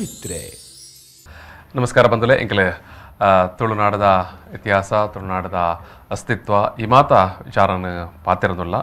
ಚರಿತ್ರೆ. ನಮಸ್ಕಾರ ಬಂಧುಗಳೇ, ಎಂಕಲೆ ತುಳುನಾಡದ ಇತಿಹಾಸ, ತುಳುನಾಡದ ಅಸ್ತಿತ್ವ ಈ ಮಾತ ವಿಚಾರನ ಪಾತಿರೋದಿಲ್ಲ.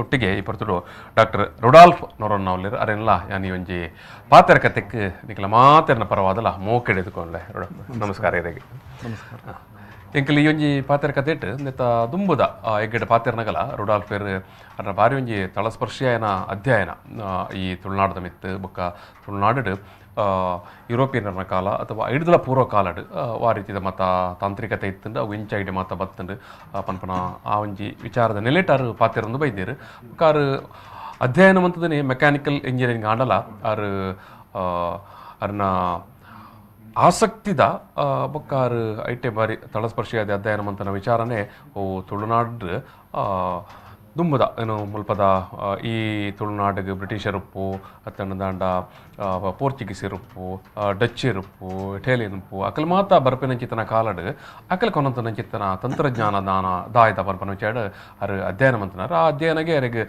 ಒಟ್ಟಿಗೆ ಈ ಪರ್ತುಡು ಡಾಕ್ಟರ್ ರುಡಾಲ್ಫ್ ನೊರನ್ನವಲ್ಲಿರು ಅರೆಲ್ಲ ಯಾನಿ ಒಂಜಿ ಪಾತೆರ ಕತೆಕ್ಕೆ ನಿಖಲ ಮಾತೆರ್ನ ಪರವಾದಲ್ಲ ಮೋಕೆಡೆದುಕೊಂಡೆ. ನಮಸ್ಕಾರ ಇರಿಗೆ. ನಮಸ್ಕಾರ. ಎಂಕಲ್ ಈ ಒಂಜಿ ಪಾತೆರ ಕತೆ ಇಟ್ಟು ನೆತ್ತ ದುಂಬುದ ಎಗ್ಗೆಡೆ ಪಾತೆರ್ನಗಲ ರುಡಾಲ್ಫ್ ಅದ್ರ ಬಾರಿ ಒಂಜಿ ತಳಸ್ಪರ್ಶಿಯಾಯನ ಅಧ್ಯಯನ ಈ ತುಳುನಾಡದ ಮಿತ್ತು ಬೊಕ್ಕ ತುಳುನಾಡು ಯುರೋಪಿಯನ್ನರ ಕಾಲ ಅಥವಾ ಐಡ್ದಲ ಪೂರ್ವ ಕಾಲಡ್ ಆ ರೀತಿಯ ಮತ ತಾಂತ್ರಿಕತೆ ಇತ್ತಂಡು ಅವು ಇಂಚ ಐಡಿ ಮಾತ ಬತ್ತಂಡು ಪನ್ಪನ ಆ ಒಂಜಿ ವಿಚಾರದ ನೆಲೆಟಾರು ಪಾತಿರಂದು ಬೈದೇರು ಕಾರು ಅಧ್ಯಯನ ಮಂತದನೆ ಮೆಕ್ಯಾನಿಕಲ್ ಇಂಜಿನಿಯರಿಂಗ್ ಆಂಡಲ ಆರು ಅರ್ನ ಆಸಕ್ತಿದ ಬೊಕ್ಕಾರು ಐಟೆ ಬಾರಿ ತಳಸ್ಪರ್ಶಿಯಾದ ಅಧ್ಯಯನ ಮಂತನ ವಿಚಾರನೆ ಓ ತುಳುನಾಡು ದುಂಬುದ ಏನು ಮುಲ್ಪದ ಈ ತುಳುನಾಡಿಗೆ ಬ್ರಿಟಿಷರುಪ್ಪು ಅತ್ತನ ದಾಂಡ ಪೋರ್ಚುಗೀಸರುಪ್ಪು ಡಚ್ ಇರುಪ್ಪು ಇಟಾಲಿಯನ್ ಉಪ್ಪು ಅಕಲ್ ಮಾತ ಬರ್ಪಿನಂಚಿತನ ಕಾಲಡ್ ಅಕಲ್ ಕೊನಂತನಂಚಿತನ ತಂತ್ರಜ್ಞಾನ ದಾಯದ ಬರ್ಪನ ವಿಚಾರ ಅರು ಅಧ್ಯಯನ ಮಂತನಾರ ಆ ಅಧ್ಯಯನಗೆ ಅವರಿಗೆ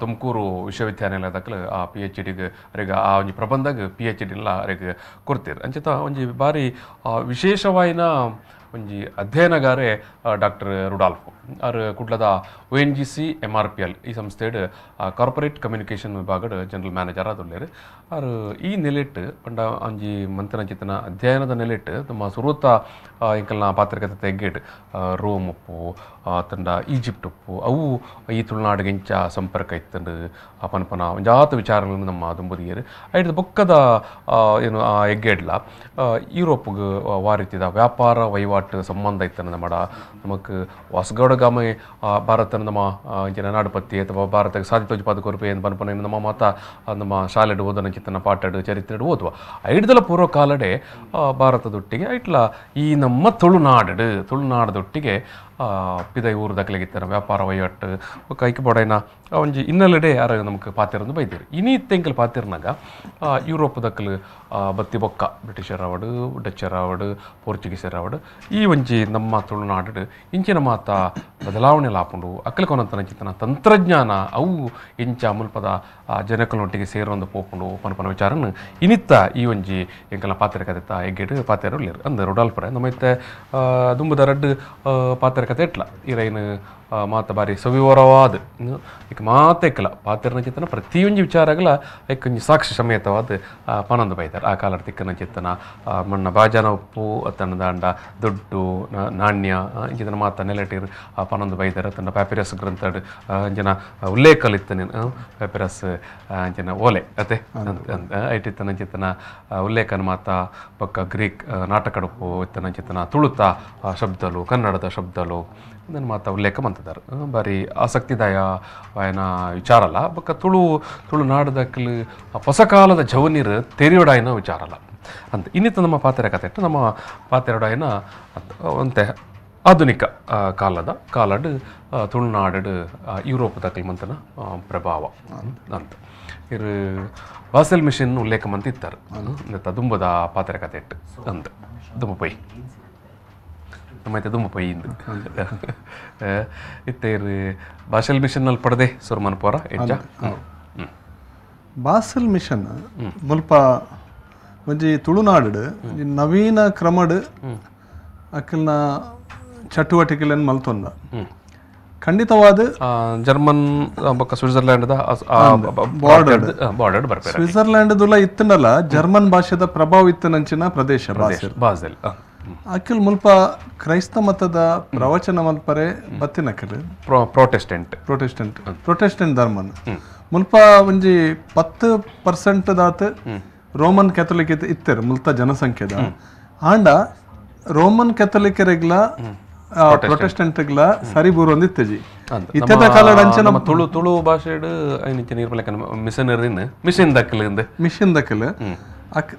ತುಮಕೂರು ವಿಶ್ವವಿದ್ಯಾನಿಲಯದಕ್ಕಲು ಆ PhDಗೆ ಅವರಿಗೆ ಆ ಒಂಜಿ ಪ್ರಬಂಧಗೆ PhD ಎಲ್ಲ ಅವರಿಗೆ ಕೊಡ್ತೀರು ಅಂಚಿತ ಒಂಜಿ ಬಾರಿ ವಿಶೇಷವಾಯಿನ ಒಂಜಿ ಅಧ್ಯಯನಗಾರೆ ಡಾಕ್ಟರ್ ರುಡಾಲ್ಫ್ ಅವರು ಕುಡ್ಲದ ONGC MRPL ಈ ಸಂಸ್ಥೆಡ್ ಕಾರ್ಪೊರೇಟ್ ಕಮ್ಯುನಿಕೇಷನ್ ವಿಭಾಗದ ಜನರಲ್ ಮ್ಯಾನೇಜರ್ ಆದುಲ್ಲೇರು. ಅವರು ಈ ನೆಲೆಟ್ ಪಂಡ ಒಂಜಿ ಮಂತನಂಚಿತನ ಅಧ್ಯಯನದ ನೆಲೆಟ್ ನಮ್ಮ ಸುರುತ ಇಂಕಲ್ನ ಪಾತ್ರಕತೆ ತೆಗ್ಗೇಟ್ ರೋಮ್ ಉಪ್ಪು ತಂಡ ಈಜಿಪ್ಟ್ ಉಪ್ಪು ಅವು ಈ ತುಳುನಾಡಿಗೆ ಇಂಚ ಸಂಪರ್ಕ ಇತ್ತಂಡು ಪನ್ಪನ ಒಂಜಾತ ವಿಚಾರಗಳನ್ನು ನಮ್ಮ ದುಂಬುದಿಯರು ಐದು ಬೊಕ್ಕದ ಏನು ಆ ಎಗ್ಗೇಡ್ಲ ಯುರೋಪ್ಗೆ ವಾರೀತಿದ ವ್ಯಾಪಾರ ವಹಿವಾಟು ಸಂಬಂಧ ಇತ್ತನ ಮಾಡ ನಮಕ್ ವಾಸಗೌಡಗಾಮೆ ಭಾರತನ ನಮ್ಮ ಇಂಚಿನ ನಾಡುಪತ್ತಿ ಅಥವಾ ಭಾರತಕ್ಕೆ ಸಾಧಿತ ಪಾದಕೊರಪೆ ಏನು ಪನ್ಪನ ನಮ್ಮ ಮಾತ ನಮ್ಮ ಶಾಲೆಡ್ ಓದನ ಚಿತ್ತನ ಪಾಠಡ್ ಚರಿತ್ರೆಡ್ ಓದುವ ಐಡ್ದಲ ಪೂರ್ವ ಕಾಲಡೆ ಭಾರತದೊಟ್ಟಿಗೆ ಐಟ್ಲ ಈ ನಮ್ಮ ತುಳುನಾಡದೊಟ್ಟಿಗೆ ಪಿದೈ ಊರು ದಕ್ಕಲಿಗಿತ್ತಾರ ವ್ಯಾಪಾರ ವಹಿವಾಟು ಕೈಕೆ ಬೊಡೈನ ಒಂಜಿ ಇನ್ನಲ್ಲೆಡೆ ಯಾರು ನಮಗೆ ಪಾತಿರಂದು ಬೈದಿರು ಇನಿ ತೆಂಕಲ್ ಪಾತಿರ್ನಾಗ ಯುರೋಪ್ ದಕ್ಕಲು ಬತ್ತಿ ಬೊಕ್ಕ ಬ್ರಿಟಿಷರ್ ಅವಡು ಡಚ್ಚರ್ ಅವಡು ಪೋರ್ಚುಗೀಸರ್ ಅವಡು ಈ ಒಂಜಿ ನಮ್ಮ ತುಳುನಾಡು ಇಂಚಿನ ಮಾತ ಬದಲಾವಣೆ ಲಾಪುಂಡು ಅಕ್ಕಲ ಕೊನಂತನಂಚಿತನ ತಂತ್ರಜ್ಞಾನ ಅವು ಇಂಚ ಮುಲ್ಪದ ಜನಕಲೊಟ್ಟಿಗೆ ಸೇರೊಂದು ಪೋಪುಂಡು ಪನ್ಪನ ವಿಚಾರನ ಇನಿತ್ತ ಈ ಒಂಜಿ ಎಂಕಲ್ನ ಪಾತ್ರ ಕತೆ ಎಗ್ಗೆಡ್ ಪಾತೆರು ಉಳ್ಳೇರು ಅಂದ ರುಡಾಲ್ಫ್ರೆ ನಮ್ಮೈತೆ ದುಂಬುದ ರಡ್ಡು ಪಾತ್ರ ಕತೆ ಇಟ್ಲ ಇರೈನು ಮಾತ ಬಾರಿ ಸವಿವರವಾದ ಈಗ ಮಾತೆಕ್ಕಲ ಪಾತಿರ್ನ ಚಿತ್ತನ ಪ್ರತಿಯೊಂದು ವಿಚಾರಗಳ ಒಂಜಿ ಸಾಕ್ಷಿ ಸಮೇತವಾದ ಪನಂದು ಬೈತಾರೆ ಆ ಕಾಲದ ತಿಕ್ಕನ ಚಿತ್ತನ ಮಣ್ಣ ಬಾಜನ ಉಪ್ಪು ತನ್ನ ದಾಂಡ ದುಡ್ಡು ನಾಣ್ಯ ಇಂಚಿನ ಮಾತ ನೆಲೆಟಿರ್ ಪನಂದು ಬೈತಾರೆ ತನ್ನ ಪ್ಯಾಪಿರಸ್ ಗ್ರಂಥಡ್ ಅಂಜನ ಉಲ್ಲೇಖಲಿತ್ತನೇನು ಪ್ಯಾಪಿರಸ್ ಅಂಚಿನ ಓಲೆ ಅತೆ ಐಟಿತ್ತನ ಚಿತ್ತನ ಉಲ್ಲೇಖನ ಮಾತ ಪಕ್ಕ ಗ್ರೀಕ್ ನಾಟಕಡುಪ್ಪು ಇತ್ತನ ಚಿತ್ತನ ತುಳುತ ಶಬ್ದಲು ಕನ್ನಡದ ಶಬ್ದಲು ನನ್ನ ಮಾತ ಉಲ್ಲೇಖ ಮಂತಿದ್ದಾರೆ ಬಾರಿ ಆಸಕ್ತಿದಾಯವಾಯನ ವಿಚಾರಲ್ಲ ಬೊಕ್ಕ ತುಳುನಾಡದಕ್ಕಲು ಹೊಸ ಕಾಲದ ಜವನೀರು ತೆರೆಯೋಡಾಯನ ವಿಚಾರಲ್ಲ ಅಂತ ಇನ್ನಿತ್ತ ನಮ್ಮ ಪಾತೆರ ಕತೆ ಇಟ್ಟು ನಮ್ಮ ಪಾತೆರಡಾಯನ ಅಂತೆ ಆಧುನಿಕ ಕಾಲಡ್ ತುಳುನಾಡು ಯುರೋಪ್ ದಕ್ಕಲ್ ಮಂತನ ಪ್ರಭಾವ ಅಂತ ಇರು ವಾಸೆಲ್ ಮಿಷನ್ ಉಲ್ಲೇಖ ಮಂತಿತ್ತಾರೆ ದುಂಬದ ಪಾತೆರ ಕತೆ ಇಟ್ಟು ಅಂತ ದುಂಬ ಪೈ ನಮ್ಮೈತೆ ದುಂಬ ಪೈ ಇಂದು ಇತ್ತೇರು ಬಾಸೆಲ್ ಮಿಷನ್ನಲ್ಲಿ ಪಡೆದೆ ಸುರ್ಮನ್ ಪೋರ ಎಂಚ ಬಾಸೆಲ್ ಮಿಷನ್ ಮುಲ್ಪ ಒಂಜಿ ತುಳುನಾಡು ನವೀನ ಕ್ರಮಡ್ ಅಕ್ಕಲ್ನ ಚಟುವಟಿಕೆಗಳನ್ನು ಮಲ್ತೊಂದ ಖಂಡಿತವಾದ ಜರ್ಮನ್ ಬೊಕ್ಕ ಸ್ವಿಟ್ಜರ್ಲ್ಯಾಂಡ್ ಬಾರ್ಡರ್ ಬರ್ತಾರೆ ಸ್ವಿಟ್ಜರ್ಲ್ಯಾಂಡ್ ಇತ್ತನಲ್ಲ ಜರ್ಮನ್ ಭಾಷೆದ ಪ್ರಭಾವ ಇತ್ತನಂಚಿನ ಪ್ರದೇಶ ಬಾಸೆಲ್ ಅಕ್ಕಲ್ ಮುಲ್ಪ ಕ್ರೈಸ್ತ ಮತದ ಪ್ರವಚನ ಮಲ್ಪರೆ ಬತ್ತಿನಕಲ್ ಪ್ರೊಟೆಸ್ಟೆಂಟ್ ಧರ್ಮನ್ ಮುಲ್ಪ ಒಂಜಿ 10% ದಾತ್ ರೋಮನ್ ಕ್ಯಾಥೋಲಿಕ್ ಇತ್ತರು ಮುಲ್ತ ಜನಸಂಖ್ಯೆದ ಆಂಡ ರೋಮನ್ ಕ್ಯಾಥೋಲಿಕರೆಗ್ಲ ಪ್ರೊಟೆಸ್ಟೆಂಟ್ಗ್ಲ ಸರಿ ಬೂರೊಂದಿತ್ತಜಿ ಇತ್ತದ ಕಾಲಡ ಅಂಚೆ ನಮ್ಮ ತುಳು ಭಾಷೆಡ್ ಐನಿಂಚ ನೀರ್ಪಲಕ ಮಿಷನ್ ದಕ್ಕಲ್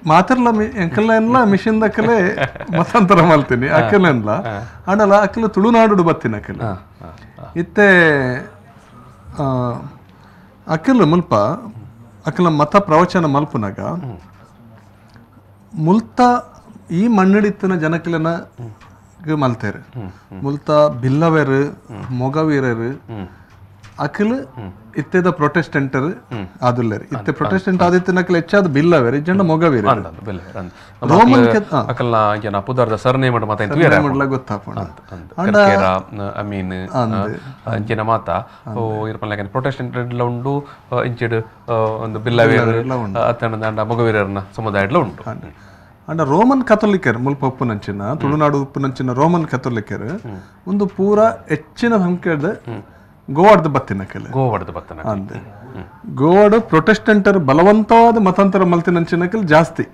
ಮಾತಿರ್ಲ ಎಂಕಲ್ಲ ಮಿಷನ್ ದಕ್ಕಲೆ ಮತಾಂತರ ಮಲ್ತೀನಿ ಅಕ್ಕಲೆಲ್ಲ ಆಂಡಲ ಅಕ್ಕಲ ತುಳುನಾಡು ಬತ್ತೀನಿ ಅಕ್ಕಲ ಇತ್ತೆ ಅಕ್ಕಲು ಮುಲ್ಪ ಅಕ್ಕಲ ಮತ ಪ್ರವಚನ ಮಲ್ಪನಾಗ ಮುಲ್ತ ಈ ಮಣ್ಣಿಡಿತ್ತಿನ ಜನಕಲನ ಮಲ್ತೇರು ಮುಲ್ತ ಬಿಲ್ಲವೇರು ಮೊಗವೀರರು ಅಕಲ್ ಇತ್ತೆದ ಪ್ರೊಟೆಸ್ಟೆಂಟರ್ ಆದುಲ್ಲೇರು ಇತ್ತೆ ಪ್ರೊಟೆಸ್ಟೆಂಟ್ ಆದಿತ್ತಿನ ಅಕಲ್ ಹೆಚ್ಚಾದ ಬಿಲ್ಲವೇರು ಇಜ್ಜಂಡ ಮೊಗವೀರ ರೋಮನ್ ಅಕಲ್ನ ಜನ ಪುದಾರ್ದ ಸರ್ನೇಮ್ ಮಾತ ಮಾಡ್ಲ ಗೊತ್ತಾಪಣ ಅಮೀನ್ ಅಂಚಿನ ಮಾತ ಇರ್ಪಲ್ಲಾಗ ಪ್ರೊಟೆಸ್ಟೆಂಟ್ ಉಂಡು ಇಂಚಿಡ್ ಒಂದು ಬಿಲ್ಲವೇರು ಅತ್ತಂಡ ಮೊಗವೀರರ್ನ ಸಮುದಾಯಡ್ಲ ಉಂಟು ಅಂಡ ರೋಮನ್ ಕಥೋಲಿಕರ್ ಮುಲ್ಪ ಉಪ್ಪುನಂಚಿನ ತುಳುನಾಡು ಉಪ್ಪುನಂಚಿನ ರೋಮನ್ ಕಥೋಲಿಕರ್ ಒಂದು ಪೂರ ಹೆಚ್ಚಿನ ಸಂಖ್ಯೆದ ಗೋವಾಡ್ದ ಬತ್ತಿನಕಲ್ ಅಂದೆ ಗೋವಾಡು ಪ್ರೊಟೆಸ್ಟೆಂಟರ್ ಬಲವಂತವಾದ ಮತಾಂತರ ಮಲ್ತಿನಂಚಿನಕಲ್ ಜಾಸ್ತಿ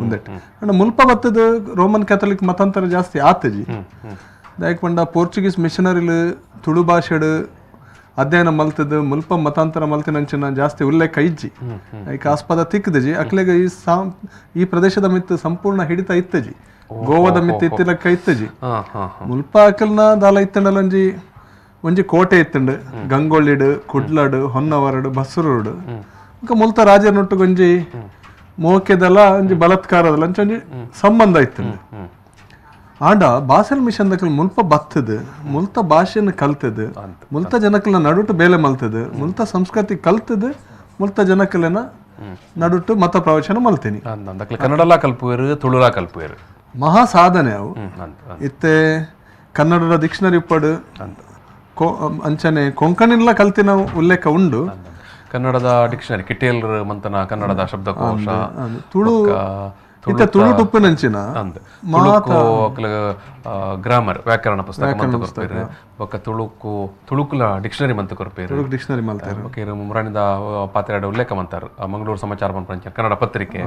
ಒಂದೆಟ್ ಅಂಡ ಮುಲ್ಪ ಬತ್ತದ ರೋಮನ್ ಕ್ಯಾಥೋಲಿಕ್ ಮತಾಂತರ ಜಾಸ್ತಿ ಆತಜಿ ದಾಯಕ್ ಪಂಡ ಪೋರ್ಚುಗೀಸ್ ಮಿಷನರಿಲ್ ತುಳು ಭಾಷೆಡ್ ಅಧ್ಯಯನ ಮಲ್ತದ ಮುಲ್ಪ ಮತಾಂತರ ಮಲ್ತಿನಂಚಿನ ಜಾಸ್ತಿ ಉಲ್ಲೇಖ ಇಜ್ಜಿ ಐಕ್ ಆಸ್ಪದ ತಿಕ್ಕದಜಿ ಅಕ್ಲೆಗ ಈ ಪ್ರದೇಶದ ಮಿತ್ತು ಸಂಪೂರ್ಣ ಹಿಡಿತ ಇತ್ತಜಿ ಗೋವಾದ ಮಿತ್ತು ಇತ್ತಿಲಕ್ಕ ಇತ್ತಜಿ ಮುಲ್ಪ ಅಕಲ್ನ ದಾಲ ಇತ್ತಂಡಲಂಜಿ ಒಂಜಿ ಕೋಟೆ ಇತ್ತಂಡು ಗಂಗೊಳ್ಳಿಡು ಕುಡ್ಲಡು ಹೊನ್ನವರಡು ಬಸರೂಡು ಮುಲ್ತ ರಾಜನೊಟ್ಟು ಒಂಜಿ ಮೋಕೆದಲ ಒಂಜಿ ಬಲತ್ಕಾರದಲ್ಲ ಒಂಜಿ ಸಂಬಂಧ ಇತ್ತಂಡು ಆಂಡ ಬಾಸೆಲ್ ಮಿಷನ್ ದಕಲ್ ಮುಲ್ಪ ಬತ್ತದ ಮುಲ್ತ ಭಾಷೆನ ಕಲ್ತದ ಮುಲ್ತ ಜನಕಲ್ನ ನಡುಟು ಬೇಲೆ ಮಲ್ತದ ಮುಲ್ತ ಸಂಸ್ಕೃತಿ ಕಲ್ತದ ಮುಲ್ತ ಜನಕಲ್ನ ನಡುಟು ಮತ ಪ್ರವಚನ ಮಲ್ತೀನಿ ಕನ್ನಡಲ ಕಲ್ಪುವೇರು ತುಳುಲ ಕಲ್ಪುವೇರು ಮಹಾ ಸಾಧನೆ ಅವು ಇತ್ತೆ ಕನ್ನಡದ ಡಿಕ್ಷನರಿ ಉಪ್ಪಡು ಅಂಚನೆ ಕೊಂಕಣಿಲ್ಲ ಕಲ್ತಿನ ಉಲ್ಲೇಖ ಉಂಡು ಕನ್ನಡದ ಡಿಕ್ಷನರಿ ಕಿಟೇಲ್ ಮಂತನ ಕನ್ನಡದ ಶಬ್ದಕೋಶ ತುಳು ಇತ್ತ ತುಳು ಟುಪ್ಪುನಂಚಿನ ಗ್ರಾಮರ್ ವ್ಯಾಕರಣ ಪುಸ್ತಕ ಮಂತು ಕೊರ್ಪೇರು ಬೊಕ್ಕ ತುಳುಕುಲ ಡಿಕ್ಷನರಿ ಮಂತು ಕೊರ್ಪೇರು ಡಿಕ್ಷನರಿ ಮಲ್ತಾರು ಬೊಕ್ಕ ಮುರಾಣಿದ ಪಾತ್ರೆಡ ಉಲ್ಲೇಖ ಮಂತಾರು ಮಂಗಳೂರು ಸಮಾಚಾರ ಮಂತ್ರಂಚ ಕನ್ನಡ ಪತ್ರಿಕೆ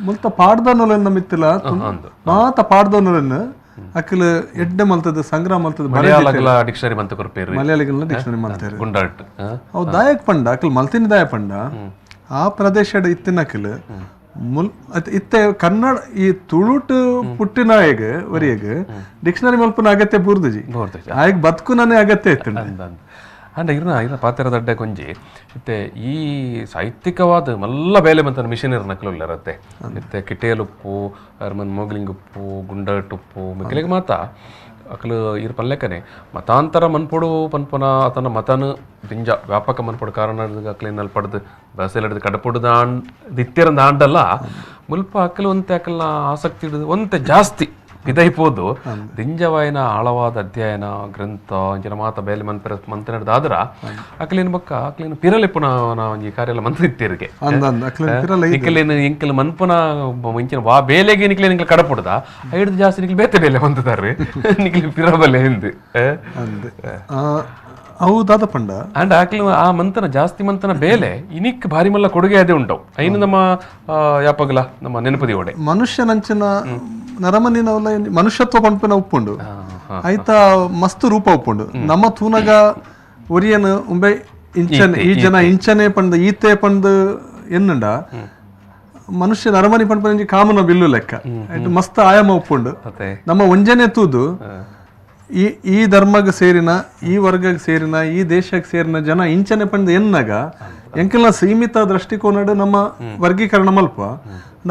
ಮುಲ್ತ ಪಾಡ್ದನೋಲೆನ್ನ ಮಿತ್ತಿಲ ಮಾತ ಪಾಡ್ದನೋಲೆನ್ನ ಅಕಲ್ ಎಡ್ಡೆ ಮಲ್ತದ ಸಂಗ್ರಹ ಮಲ್ತದ ಮಲಯಾಳಗಳ ಡಿಕ್ಷನರಿ ಮಂತು ಕೊರ್ಪೇರು ಮಲಯಾಳಿಗಳನ್ನ ಡಿಕ್ಷನರಿ ಮಲ್ತಾರೆ ಗುಂಡಾಟ್ ಅವು ದಾಯಕ್ ಪಂಡ ಅಕಲ್ ಮಲ್ತಿನ ದಾಯ ಪಂಡ ಆ ಪ್ರದೇಶದ ಇತ್ತಿನ ಅಕಲ್ ಇತ್ತೆ ಕನ್ನಡ ಈ ತುಳುಟು ಪುಟ್ಟಿನ ಈಗ ವರಿಯಗ ಡಿಕ್ಷನರಿ ಮಲ್ಪನ ಅಗತ್ಯ ಬೂರ್ದಜಿ ಆಗ ಬದುಕುನೇ ಅಗತ್ಯ ಇತ್ತು ಅಂಡ ಇರ್ನ ಪಾತ್ರದ ಅಡ್ಡ ಕೊಂಜಿ ಇತ್ತೆ ಈ ಸಾಹಿತ್ಯಿಕವಾದ ಮಲ್ಲ ಬೇಲೆ ಮಂತ ಮಿಷನ್ ನಕಲು ಇರತ್ತೆ ಇತ್ತೆ ಕಿಟೇಲ್ ಉಪ್ಪು ಮೋಗ್ಲಿಂಗ್ ಉಪ್ಪು ಗುಂಡಟ್ ಉಪ್ಪು ಮಿಕ್ಲಿಗೆ ಮಾತ ಅಕಲು ಇರ್ ಪಲ್ಲೆಕನೆ ಮತಾಂತರ ಮನ್ಪೊಡು ಪನ್ಪನ ಆತನ ಮತನ ದಿಂಜ ವ್ಯಾಪಕ ಮನ್ಪೊಡು ಕಾರಣ ಅಕ್ಲಿನಲ್ಲಿ ಪಡೆದು ಬಸೆಲ್ ಕಡಪುಡು ದಿತ್ಯರ ದಾಂಡಲ್ಲ ಮುಲ್ಪ ಅಕಲು ಒಂತೆ ಅಕಲ್ನ ಆಸಕ್ತಿ ಹಿಡಿದು ಒಂತೆ ಜಾಸ್ತಿ ಇದೈಪೋದು ದಿಂಜವಾಯಿನ ಆಳವಾದ ಅಧ್ಯಯನ ಗ್ರಂಥ ಅಂಚಿನ ಮಾತ ಬೇಲೆ ಮಂತ್ರಿನದಾದ್ರ ಅಕ್ಲಿನ ಬಕ್ಕ ಅಕ್ಲಿನ ಪಿರಲೆಪ್ಪುನ ಒಂಜಿ ಕಾರ್ಯಲ ಮಂತ್ರ ಇತ್ತೀರಿಗೆ ಇಕ್ಕಲೇನು ಇಂಕಲ್ ಮನ್ಪುನ ಇಂಚಿನ ವಾ ಬೇಲೆಗೆ ನಿಕ್ಲೆ ನಿಕ್ಲೆ ಕಡಪುಡ್ದ ಹಿಡಿದು ಜಾಸ್ತಿ ನಿಕ್ಲೆ ಬೇತೆ ಬೇಲೆ ಮಂತಾರ್ರಿ ನಿಕ್ಲೆ ಪಿರಬಲೆ ಎಂದು ಹೌದಾದ ಪಂಡ ಅಂಡ್ ಆಕ್ಲಿ ಆ ಮಂತನ ಜಾಸ್ತಿ ಮಂತನ ಬೇಲೆ ಇನಿಕ್ ಭಾರಿ ಮಲ್ಲ ಕೊಡುಗೆ ಅದೇ ಉಂಟವು ಐನು ನಮ್ಮ ಯಾಪಗಲ ನಮ್ಮ ನೆನಪದಿ ಓಡೆ ಮನುಷ್ಯನಂಚಿನ ನರಮನಿನವಲ್ಲ ಮನುಷ್ಯತ್ವ ಪಂಪಿನ ಉಪ್ಪುಂಡು ಐತ ಮಸ್ತ್ ರೂಪ ಉಪ್ಪುಂಡು ನಮ್ಮ ತೂನಗ ಒರಿಯನ್ ಉಂಬೆ ಇಂಚನೆ ಈ ಜನ ಇಂಚನೆ ಪಂಡ್ ಈತೆ ಪಂಡ್ ಎನ್ನುಂಡ ಮನುಷ್ಯ ನರಮನಿ ಪಂಡ್ ಕಾಮನ ಬಿಲ್ಲು ಲೆಕ್ಕ ಮಸ್ತ್ ಆಯಾಮ ಉಪ್ಪುಂಡು ನಮ್ಮ ಒಂಜನೆ ತೂದು ಈ ಧರ್ಮಕ್ಕೆ ಸೇರಿನ ಈ ವರ್ಗಕ್ಕೆ ಸೇರಿನ ಈ ದೇಶಕ್ಕೆ ಸೇರಿನ ಜನ ಇಂಚನೆ ಪಂಡ್ ಎನ್ನಾಗ ಎಂಕೆಲ್ಲ ಸೀಮಿತ ದೃಷ್ಟಿಕೋನ ನಮ್ಮ ವರ್ಗೀಕರಣ ಮಲ್ಪ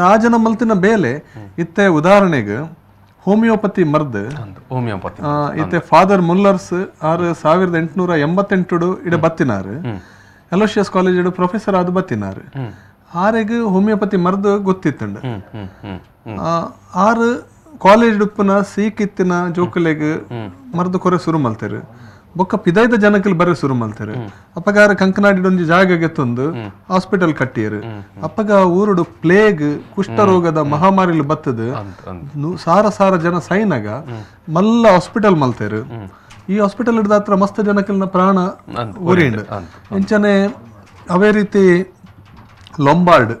ಆ ಜನ ಮಲ್ತಿನ ಬೇಲೆ ಇತ್ತೆ ಉದಾಹರಣೆಗೆ ಹೋಮಿಯೋಪತಿ ಮರ್ದ್ ಇತ್ತೆ ಫಾದರ್ ಮುಲ್ಲರ್ಸ್ 1888 ಇಡ ಬತ್ತಿನಾರು ಅಲೋಶಿಯಸ್ ಕಾಲೇಜ್ ಪ್ರೊಫೆಸರ್ ಆದ ಬತ್ತಿನಾರು ಆರೆಗೆ ಹೋಮಿಯೋಪತಿ ಮರ್ದ್ ಗೊತ್ತಿತ್ತಂಡು ಆರು ಕಾಲೇಜ್ ಉಪ್ಪನ ಸೀಕಿತ್ತಿನ ಜೋಕಲೆಗ್ ಮರ್ದು ಕೊರೆ ಸುರು ಮಲ್ತಾರೆ ಬೊಕ್ಕ ಪಿದೈದ ಜನಕಲ್ ಬರೆ ಸುರು ಮಲ್ತಾರೆ ಅಪ್ಪಗಾರ ಕಂಕನಾಡಿಡೊಂಜಿ ಜಾಗಗೆ ತಂದು ಹಾಸ್ಪಿಟಲ್ ಕಟ್ಟಿಯರು ಅಪ್ಪಗ ಊರುಡು ಪ್ಲೇಗ್ ಕುಷ್ಠರೋಗದ ಮಹಾಮಾರಿಲ್ ಬತ್ತದ ಸಾರ ಜನ ಸೈನಾಗ ಮಲ್ಲ ಹಾಸ್ಪಿಟಲ್ ಮಲ್ತಾರೆ ಈ ಹಾಸ್ಪಿಟಲ್ ಹಿಡ್ದ ಹತ್ರ ಮಸ್ತ್ ಜನಕಲ್ನ ಪ್ರಾಣ ಊರಿಂಡ್ ಇಂಚನೆ ಅವೇ ರೀತಿ ಲೊಂಬಾರ್ಡ್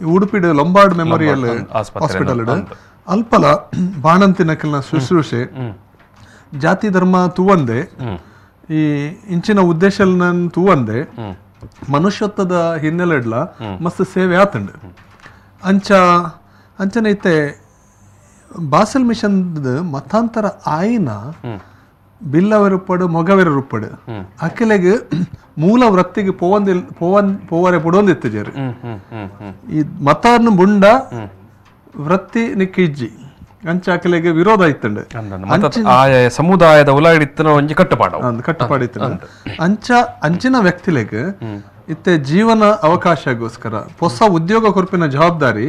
ಉಡುಪಿಡ್ ಲೊಂಬಾರ್ಡ್ ಮೆಮೋರಿಯಲ್ ಹಾಸ್ಪಿಟಲ್ ಅಲ್ಪಲ ಬಾಣಂತಿನಕಲ್ನ ಶುಶ್ರೂಷೆ ಜಾತಿ ಧರ್ಮ ತೂವಂದೆ ಈ ಇಂಚಿನ ಉದ್ದೇಶ ತೂವಂದೆ ಮನುಷ್ಯತ್ವದ ಹಿನ್ನೆಲೆ ಮಸ್ತ್ ಸೇವೆ ಆತಂಡು ಅಂಚನೆ ಐತೆ ಬಾಸಲ್ ಮಿಷನ್ ಮತಾಂತರ ಆಯ್ನ ಬಿಲ್ಲವರುಪ್ಪಡು ಮೊಗವೆರುಪ್ಪಡು ಅಕ್ಕಲೆಗೆ ಮೂಲ ವೃತ್ತಿಗೆ ಪೋವರೆ ಬಿಡೋಂದಿತ್ತು ಜರು ಈ ಮತಾರ್ನ ಬುಂಡ ವೃತ್ತಿ ನಿಕ್ಕಿಜ್ಜಿ ಅಂಚ ಅಕ್ಕಲೆಗೆ ವಿರೋಧ ಇತ್ತಂಡು ಸಮುದಾಯದ ಉಲಾಡಿತ್ತನ ಒಂಜಿ ಕಟ್ಟಪಾಡಿತ್ತು ಅಂಚಿನ ವ್ಯಕ್ತಿಲೆಗೆ ಇತ್ತೆ ಜೀವನ ಅವಕಾಶಗೋಸ್ಕರ ಹೊಸ ಉದ್ಯೋಗ ಕೊರ್ಪಿನ ಜವಾಬ್ದಾರಿ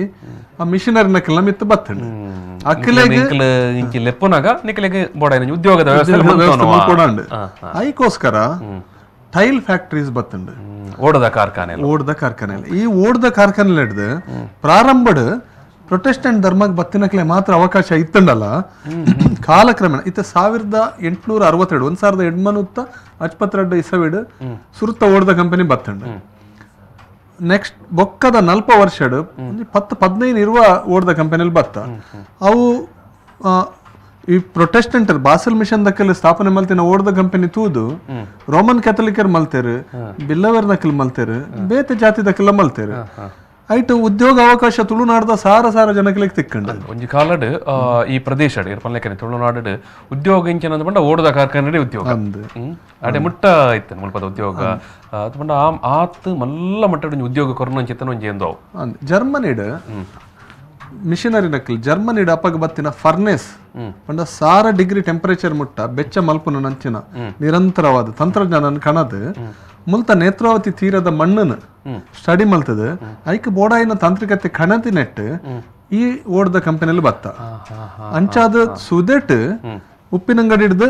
ಆ ಮಿಷನರಿನ ಮಿತ್ತು ಬತ್ತಂಡು ಅಕ್ಕಲೆಗೆ ಉದ್ಯೋಗದ ಕೊಡಂಡು ಐಕೋಸ್ಕರ ಟೈಲ್ ಫ್ಯಾಕ್ಟರೀಸ್ ಬತ್ತಂಡು ಓಡದ ಕಾರ್ಖಾನೆ ಈ ಓಡದ ಕಾರ್ಖಾನೆ ಹಿಡ್ದು ಪ್ರಾರಂಭಡ್ ಪ್ರೊಟೆಸ್ಟೆಂಟ್ ಧರ್ಮಕ್ಕೆ ಬತ್ತಿನಕ್ಲೆ ಮಾತ್ರ ಅವಕಾಶ ಇತ್ತಂಡಲ್ಲ ಕಾಲಕ್ರಮೇಣ ಇತ್ತ 1862 1852 ಇಸವಿಡ್ ಸುರುತ್ತ ಓಡದ ಕಂಪನಿ ಬತ್ತಂಡು ನೆಕ್ಸ್ಟ್ ಬೊಕ್ಕದ 40 ವರ್ಷಡ್ 10-15 ಇರುವ ಓಡದ ಕಂಪನಿಯಲ್ಲಿ ಬತ್ತ ಅವು ಈ ಪ್ರೊಟೆಸ್ಟೆಂಟ್ ಬಾಸಲ್ ಮಿಷನ್ ದಕ್ಕಲ್ಲಿ ಸ್ಥಾಪನೆ ಮಲ್ತಿನ ಓಡದ ಕಂಪನಿ ತೂದು ರೋಮನ್ ಕ್ಯಾಥಲಿಕರ್ ಮಲ್ತೇರು ಬಿಲ್ಲವರ್ ನಕಲ್ ಮಲ್ತೇರು ಬೇತೆ ಜಾತಿ ದಕ್ಕೆಲ್ಲ ಮಲ್ತೇರು ಐಟು ಉದ್ಯೋಗ ಅವಕಾಶ ತುಳುನಾಡದ ಸಾರ ಜನಕ್ಕೆ ತಿಕ್ಕಂಡು ಒಂಜಿ ಕಾಲಡ್ ಈ ಪ್ರದೇಶ ತುಳುನಾಡು ಉದ್ಯೋಗ ಇಂಚನ ಪಂಡ ಓಡದ ಕಾರ್ಖಾನೆ ಉದ್ಯೋಗ ಅಡೆ ಮುಟ್ಟ ಇತ್ತು ಮುಲ್ಪದ ಉದ್ಯೋಗ ಅದು ಪಂಡ ಆತ್ ಮಲ್ಲ ಮಟ್ಟ ಉದ್ಯೋಗ ಕೊರನಂಚಿತ್ತನ ಒಂಜಿ ಎಂದೋ ಜರ್ಮನಿಡ್ ಮಿಷನರಿ ನಕಲ್ ಜರ್ಮನಿಡ್ ಅಪ್ಪಗ ಬತ್ತಿನ ಫರ್ನೆಸ್ ಪಂಡ 6 ಡಿಗ್ರಿ ಟೆಂಪರೇಚರ್ ಮುಟ್ಟ ಬೆಚ್ಚ ಮಲ್ಪುನ ನಂಚಿನ ನಿರಂತರವಾದ ತಂತ್ರಜ್ಞಾನ ಕಣದ್ ಮುಲ್ತ ನೇತ್ರಾವತಿ ತೀರದ ಮಣ್ಣನ್ನು ಸ್ಟಡಿ ಮಲ್ತದ ಐಕ್ ಬೋಡಾಯಿನ ತಾಂತ್ರಿಕತೆ ಕಣತಿ ನೆಟ್ ಈ ಓಡದ ಕಂಪನಿಯಲ್ಲಿ ಬತ್ತ ಅಂಚಾದ ಸುದೆಟ್ ಉಪ್ಪಿನಂಗಡಿ ಹಿಡ್ದು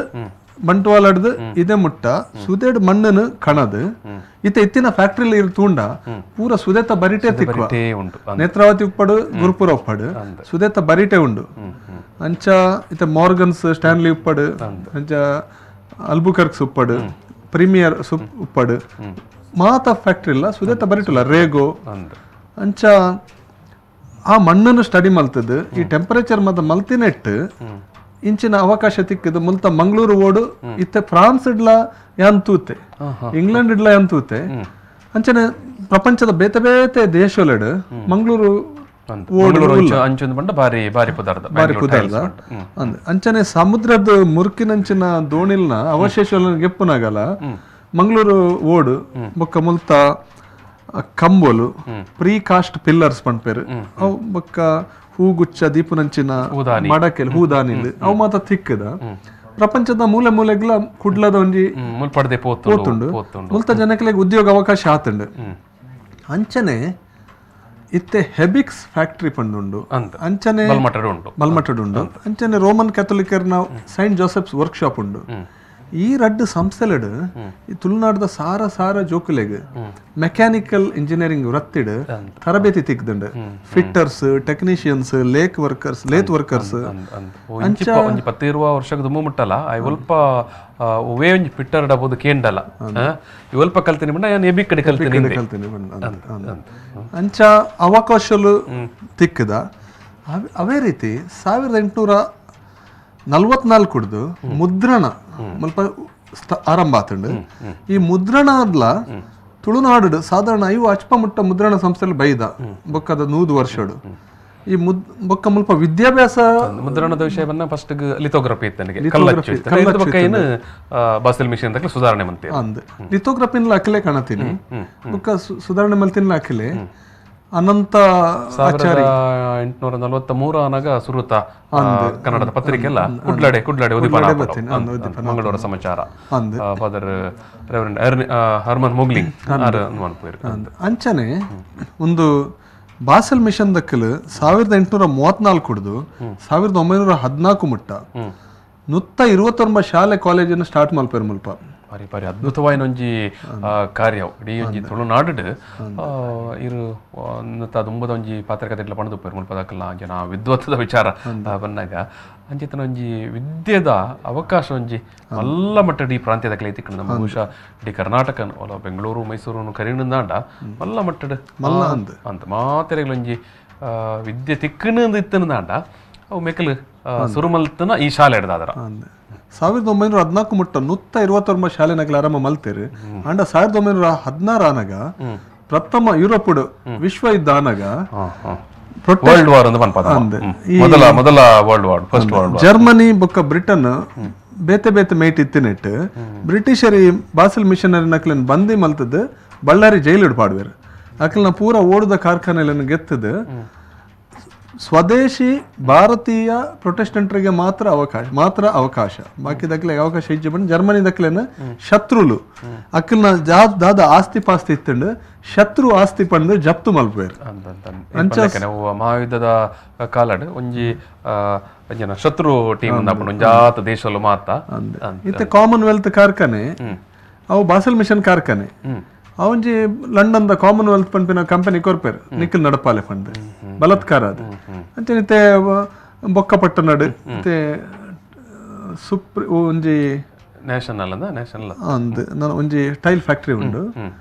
ಬಂಟ್ವಾಳ ಹಿಡ್ದು ಇದೇ ಮುಟ್ಟ ಸುದೆಡ್ ಮಣ್ಣನ್ನು ಕಣದ್ ಇತ್ತಿನ ಫ್ಯಾಕ್ಟ್ರಿಲಿ ತೂಂಡ ಪೂರ ಸುದೇತ ಬರಿಟೆ ತಿಕ್ಕುವ ನೇತ್ರಾವತಿ ಉಪ್ಪಡು ಗುರುಪುರ ಉಪ್ಪಡು ಸುದೇತ ಬರಿಟೆ ಉಂಡು ಅಂಚ ಇತ್ತ ಮಾರ್ಗನ್ಸ್ ಸ್ಟ್ಯಾನ್ಲಿ ಉಪ್ಪಡು ಅಂಚ ಅಲ್ಬುಕರ್ಕ್ಸ್ ಉಪ್ಪಡು ಪ್ರೀಮಿಯರ್ ಉಪ್ಪಡು ಮಾತ ಫ್ಯಾಕ್ಟ್ರಿ ಇಲ್ಲ ಸುದೇತ ಬರಿಟಿಲ್ಲ ರೇಗೋ ಅಂಚ ಆ ಮಣ್ಣನ್ನು ಸ್ಟಡಿ ಮಲ್ತದ್ದು ಈ ಟೆಂಪರೇಚರ್ ಮತ್ತ ಮಲ್ತಿನೆಟ್ ಇಂಚಿನ ಅವಕಾಶ ತಿಕ್ಕದು ಮುಲ್ತ ಮಂಗಳೂರು ಓಡು ಇತ್ತೆ ಫ್ರಾನ್ಸ್ ಇಡ್ಲ ಯಾನ್ ತೂತೆ ಇಂಗ್ಲೆಂಡ್ ಇಡ್ಲ ಯಾನ್ ತೂತೆ ಅಂಚನೆ ಪ್ರಪಂಚದ ಬೇತೆ ದೇಶಲೆಡ್ ಮಂಗಳೂರು ಅಂಚನೆ ಸಮುದ್ರದ ಮುರುಕಿನಂಚಿನ ದೋಣಿಲ್ನ ಅವಶೇಷ ಗೆಪ್ಪುನಾಗಲ್ಲ ಮಂಗಳೂರು ಓಡು ಬೊಕ್ಕ ಮುಲ್ತ ಕಂಬೋಲು ಪ್ರೀ ಕಾಸ್ಟ್ ಪಿಲ್ಲರ್ಸ್ ಪಂಪೇರು ಅವು ಬೊಕ್ಕ ಹೂಗುಚ್ಚ ದೀಪುನಂಚಿನ ಮಡಕೆಲ್ ಹೂದಾನಿಲ್ ಅವು ಮಾತ ತಿಕ್ಕದ ಪ್ರಪಂಚದ ಮೂಲೆ ಮೂಲೆಗ್ಲ ಕುಡ್ಲದ ಒಂಜಿ ಪೋತುಂಡು ಮುಲ್ತ ಜನಕ್ಕೆ ಉದ್ಯೋಗ ಅವಕಾಶ ಆತುಂಡು ಅಂಚನೆ ಇತ್ತೆ ಹೆಬಿಕ್ಸ್ ಫ್ಯಾಕ್ಟರಿ ಪಂಡುಂಡು ಅಂಚನೆ ಮಲ್ಮಟಡ್ ಉಂಡು ಅಂಚನೆ ರೋಮನ್ ಕ್ಯಾಥಲಿಕರ್ನ ಸೈಂಟ್ ಜೋಸೆಫ್ಸ್ ವರ್ಕ್ಶಾಪ್ ಉಂಡು ಈ ರಡ್ಡು ಸಂಸ್ಥೆಲಡ್ ಈ ತುಳುನಾಡದ ಸಾರ ಜೋಕುಲೆಗ್ ಮೆಕ್ಯಾನಿಕಲ್ ಇಂಜಿನಿಯರಿಂಗ್ ವೃತ್ತಿಡ್ ತರಬೇತಿ ತಿಕ್ದುಂಡು ಫಿಟ್ಟರ್ಸ್ ಟೆಕ್ನಿಷಿಯನ್ಸ್ ಲೇತ್ ವರ್ಕರ್ಸ್ ಅಂಚ 10 ವರ್ಷದ ಮುಟ್ಟಲ್ಲ ಐವಲ್ಪ ಒವೇ ಒಂಜಿ ಫಿಟ್ಟರ್ ಡಬೋದು ಕೇಂಡಲ್ಲ ಇವಲ್ಪ ಕಲ್ತೀನಿ ಬಂಡ ನಾನು ಎಬಿ ಕಡೆ ಕಲ್ತೀನಿ ಅಂಚ ಅವಕಾಶಲು ತಿಕ್ಕದ ಅವೇ ರೀತಿ 1844 ಮುದ್ರಣ ಸ್ವಲ್ಪ ಆರಂಭ ಆತಂಡು ಈ ಮುದ್ರಣ ಅದ್ಲ ತುಳುನಾಡು ಸಾಧಾರಣ ಇವು ಅಚ್ಪ ಮುಟ್ಟ ಮುದ್ರಣ ಸಂಸ್ಥೆಯಲ್ಲಿ ಬೈದ ಬೊಕ್ಕದ 100 ವರ್ಷಡು ಈ ಬೊಕ್ಕ ಮುಲ್ಪ ವಿದ್ಯಾಭ್ಯಾಸ ಮುದ್ರಣದ ವಿಷಯವನ್ನ ಫಸ್ಟ್ ಲಿಥೋಗ್ರಫಿ ಇತ್ತು ಬಾಸಲ್ ಮಿಷನ್ ಸುಧಾರಣೆ ಮಂತೆ ಲಿಥೋಗ್ರಫಿನ ಅಖಿಲೆ ಕಾಣತೀನಿ ಬೊಕ್ಕ ಸುಧಾರಣೆ ಮಲ್ತಿನ ಅಖಿಲೆ ಅನಂತ 1843 ಅನಾಗ ಸುರುತ ಕನ್ನಡದ ಪತ್ರಿಕೆ ಎಲ್ಲ ಕುಡ್ಲಾಡೆ ಮಂಗಳೂರು ಸಮಾಚಾರ ಫಾದರ್ ರೆವರೆಂಡ್ ಹರ್ಮನ್ ಮೊಗ್ಲಿಂಗ್ ಅಂಚನೆ ಒಂದು ಬಾಸಲ್ ಮಿಷನ್ ದಕ್ಕಲು 1834 1914 ಮುಟ್ಟ 129 ಶಾಲೆ ಕಾಲೇಜನ್ನು ಸ್ಟಾರ್ಟ್ ಮಲ್ಪೇರು ಮುಲ್ಪ ಬಾರಿ ಅದ್ಭುತವಾದ ಒಂಜಿ ಕಾರ್ಯ ಇಡೀ ಒಂಜಿ ತುಳುನಾಡು ಇರು ದುಂಬದ ಒಂಜಿ ಪಾತ್ರಕತೆ ಪಣದುಪ್ಪೇರು ಮುಲ್ಪದಕ್ಕಲ್ಲ ಜನ ವಿದ್ವತ್ತದ ವಿಚಾರ ಬಂದಾಗ ಅಂಚೆತನ ಒಂಜಿ ವಿದ್ಯೆದ ಅವಕಾಶ ಒಂಜಿ ಮಲ್ಲ ಮಟ್ಟದ ಈ ಪ್ರಾಂತ್ಯದ ಐತಿಕೊಂಡು ನಮ್ಮ ಬಹುಶಃ ಇಡೀ ಕರ್ನಾಟಕ ಬೆಂಗಳೂರು ಮೈಸೂರು ಕರೀಣದಾಂಡ ಮಲ್ಲ ಮಟ್ಟದ ಅಂತ ಮಾತೆರೆಗಳೊಂಜಿ ವಿದ್ಯೆ ತಿಕ್ಕನಂದು ಇತ್ತನದಾಂಡ ಅವು ಮೆಕ್ಕಲು ಸುರುಮಲ್ತನ ಈ ಶಾಲೆ ಹಿಡ್ದಾದ್ರ 1914 ಮುಟ್ಟ 129 ಶಾಲೆನಗಲ ಆರಂಭ ಮಲ್ತೇರು ಅಂಡ 1916 ಆನಗ ಪ್ರಥಮ ಯುರೋಪ್ ವಿಶ್ವ ಯುದ್ಧ ಆನಗ ವರ್ಲ್ಡ್ ವಾರ್ ಅಂತ ಪನ್ಪದ ಮೊದಲ world war first world war Germany ಬೊಕ್ಕ ಬ್ರಿಟನ್ ಬೇತೆ ಬೇತೆ ಮೇಟ್ ಇತ್ತಿನೆಟ್ ಬ್ರಿಟಿಷರಿ ಬಾಸಲ್ ಮಿಷನರಿ ನಕ್ಲನ್ ಬಂದಿ ಮಲ್ತದ್ ಬಳ್ಳಾರಿ ಜೈಲಿಡ್ ಪಾಡ್ವೇರು ಅಕ್ಲನ ಪೂರ ಓಡದ ಕಾರ್ಖಾನೆಗಳನ್ನು ಗೆತ್ತದ ಸ್ವದೇಶಿ ಭಾರತೀಯ ಪ್ರೊಟೆಸ್ಟೆಂಟ್ರಿಗೆ ಮಾತ್ರ ಅವಕಾಶ ಬಾಕಿ ದಕ್ಲೆ ಅವಕಾಶ ಇಜ್ಜಿ ಬಂದು ಜರ್ಮನಿ ದಕ್ಲೆನ ಶತ್ರುಲು ಅಕ್ಕಲ್ನ ದಾದ ಆಸ್ತಿ ಪಾಸ್ತಿ ಇತ್ತಂಡು ಶತ್ರು ಆಸ್ತಿ ಪಂಡು ಜಪ್ತು ಮಲ್ಪೇರು ಮಹಾಯುದ್ಧದ ಕಾಲಡ್ ಒಂಜಿ ಶತ್ರು ಟೀಮ್ ಒಂಜಾತ ದೇಶಲು ಮಾತ ಇತ್ತೆ ಕಾಮನ್ವೆಲ್ತ್ ಕಾರ್ಖಾನೆ ಅವು ಬಾಸಲ್ ಮಿಷನ್ ಕಾರ್ಖಾನೆ ಅವೊಂಜಿ ಲಂಡನ್ ದ ಕಾಮನ್ವೆಲ್ತ್ ಪಂಪಿನ ಕಂಪನಿ ಕೊರ್ಪೇರು ನಿಖಿಲ್ ನಡಪಾಲೆ ಫಂಡ್ ಬಲಾತ್ಕಾರ ಅದು ಅಂಚೆ ಬೊಕ್ಕ ಪಟ್ಟ ನಡು ಮತ್ತೆ ಒಂಜಿ ನ್ಯಾಷನಲ್ ಅಂದ್ ನಾನು ಒಂಜಿ ಟೈಲ್ ಫ್ಯಾಕ್ಟರಿ ಉಂಡು